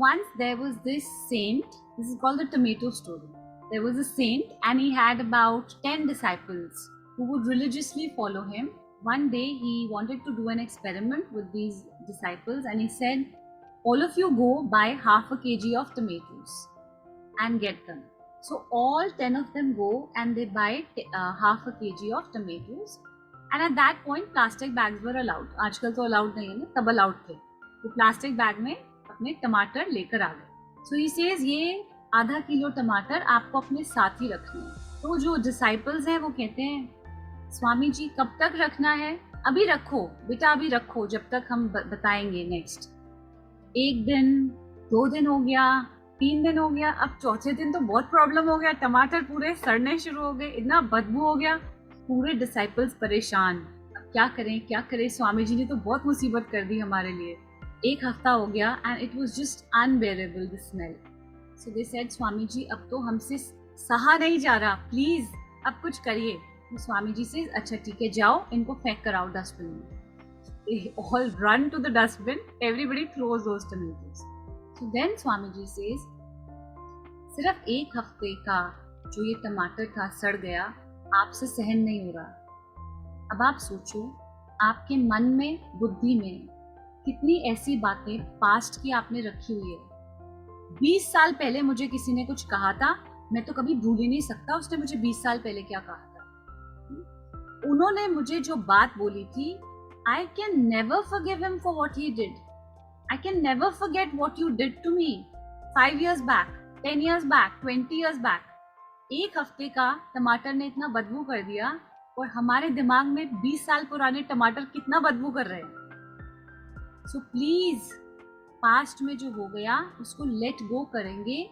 Once there was this saint, this is called the tomato story. There was a saint and he had about 10 disciples who would religiously follow him. One day he wanted to do an experiment with these disciples and he said, all of you go buy half a kg of tomatoes and get them. So all 10 of them go and they buy half a kg of tomatoes. And at that point plastic bags were allowed. आजकल तो allowed नहीं है ना, तब allowed थे. तो plastic bag में अपने टमाटर लेकर आ गए. So he says ये आधा किलो टमाटर आपको अपने साथ ही रखने हैं. तो जो डिसाइपल्स हैं वो कहते हैं स्वामी जी कब तक रखना है? अभी रखो बेटा, अभी रखो जब तक हम बताएंगे नेक्स्ट. एक दिन, 2 दिन हो गया, 3 दिन हो गया, अब चौथे दिन तो बहुत प्रॉब्लम हो गया. टमाटर पूरे सड़ने शुरू हो गए, इतना बदबू हो गया. पूरे डिसाइपल्स परेशान, अब क्या करें स्वामी जी ने तो बहुत मुसीबत कर दी हमारे लिए. एक हफ्ता हो गया and it was just unbearable the smell. So they said Swami ji अब तो हमसे सहा नहीं जा रहा, प्लीज अब कुछ करिए. तो स्वामी जी से अच्छा ठीक है जाओ इनको फेंक कर आओ डस्टबिन में. They all run to the dustbin, everybody throws those tomatoes. So then Swami ji says, सिर्फ एक हफ्ते का जो ये टमाटर था सड़ गया, आपसे सहन नहीं हो रहा. अब आप सोचो आपके मन में, बुद्धि में कितनी ऐसी बातें पास्ट की आपने रखी हुई है. 20 साल पहले मुझे किसी ने कुछ कहा था, मैं तो कभी भूल ही नहीं सकता उसने मुझे 20 साल पहले क्या कहा था. उन्होंने मुझे जो बात बोली थी, I can never forgive him for what he did. I can never forget what you did to me 5 years back, 10 years back, 20 years back. एक हफ्ते का टमाटर ने इतना बदबू कर दिया और हमारे दिमाग में 20 साल पुराने टमाटर कितना बदबू कर रहे हैं. सो प्लीज पास्ट में जो हो गया उसको लेट गो करेंगे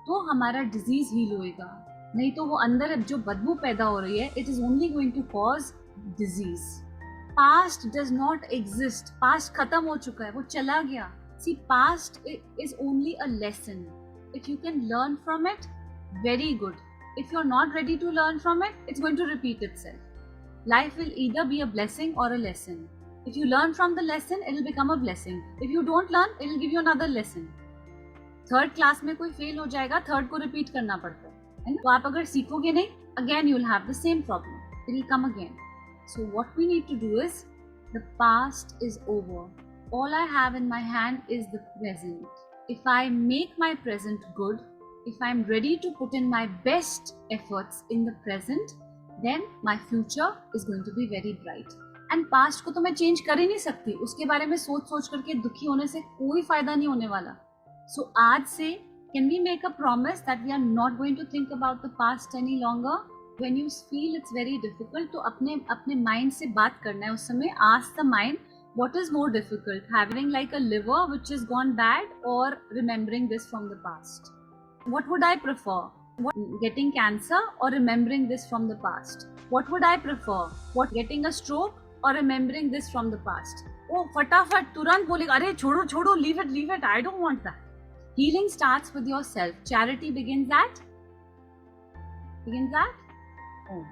तो हमारा डिजीज हील होएगा. नहीं तो वो अंदर जो बदबू पैदा हो रही है, it is only going to cause disease. Past does not exist. Past खत्म हो चुका है, वो चला गया. See, past is only a lesson. If you can learn from it, very good. If you're not ready to learn from it, it's going to repeat itself. Life will either be a blessing or a lesson. If you learn from the lesson, it'll become a blessing. If you don't learn, it'll give you another lesson. Third class में कोई fail हो जाएगा, third को repeat करना पड़ता है ना. तो आप अगर सीखोगे नहीं, again you'll have the same problem. It'll come again. So what we need to do is, the past is over. All I have in my hand is the present. If I make my present good, if I'm ready to put in my best efforts in the present, then my future is going to be very bright. And past को तो मैं change कर ही नहीं सकती. उसके बारे में सोच करके दुखी होने से कोई फायदा नहीं होने वाला. So आज से can we make a promise that we are not going to think about the past any longer? When you feel it's very difficult, तो अपने mind से बात करना है उस समय. Ask the mind, what is more difficult, having like a liver which has gone bad or remembering this from the past? What would I prefer? Getting cancer or remembering this from the past? What would I prefer? Getting a stroke or remembering this from the past? Oh, फटाफट तुरंत बोलेगा अरे छोड़ो, leave it, I don't want that. Healing starts with yourself. Charity begins at home.